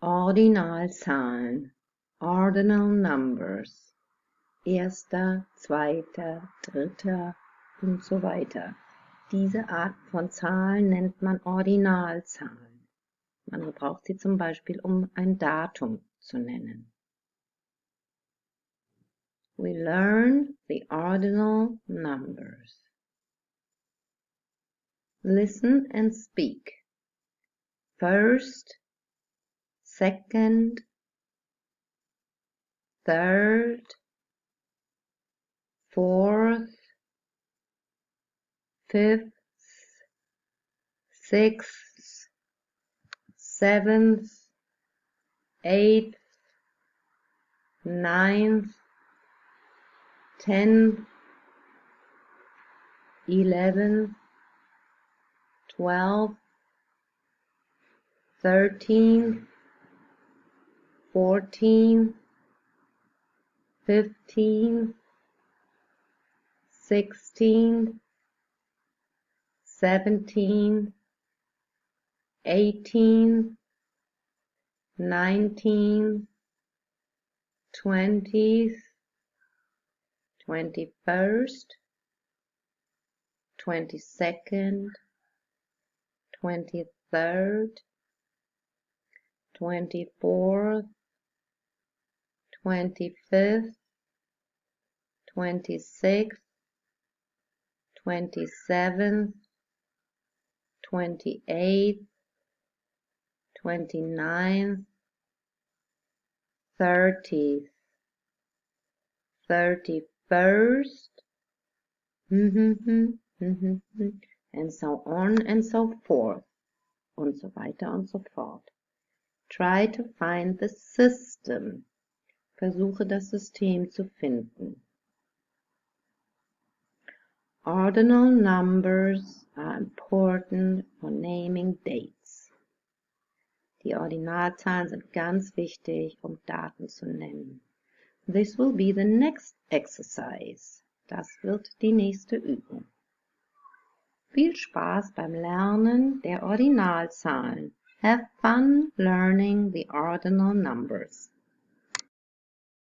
Ordinalzahlen, ordinal numbers, erster, zweiter, dritter und so weiter. Diese Art von Zahlen nennt man Ordinalzahlen. Man gebraucht sie zum Beispiel, um ein Datum zu nennen. We learn the ordinal numbers. Listen and speak. First, second, third, fourth, fifth, sixth, seventh, eighth, ninth, 10th, 11th, 12th, 13th, 14th, 15th, 16th, 17th, 18th, 19th, 20th, 21st, 22nd, 23rd, 24th, 25th, 26th, 27th, 28th, 29th, 30th, 31st, and so on and so forth, und so weiter und so fort. Try to find the system. Versuche das System zu finden. Ordinal numbers are important for naming dates. Die Ordinalzahlen sind ganz wichtig, um Daten zu nennen. This will be the next exercise. Das wird die nächste Übung. Viel Spaß beim Lernen der Ordinalzahlen. Have fun learning the ordinal numbers.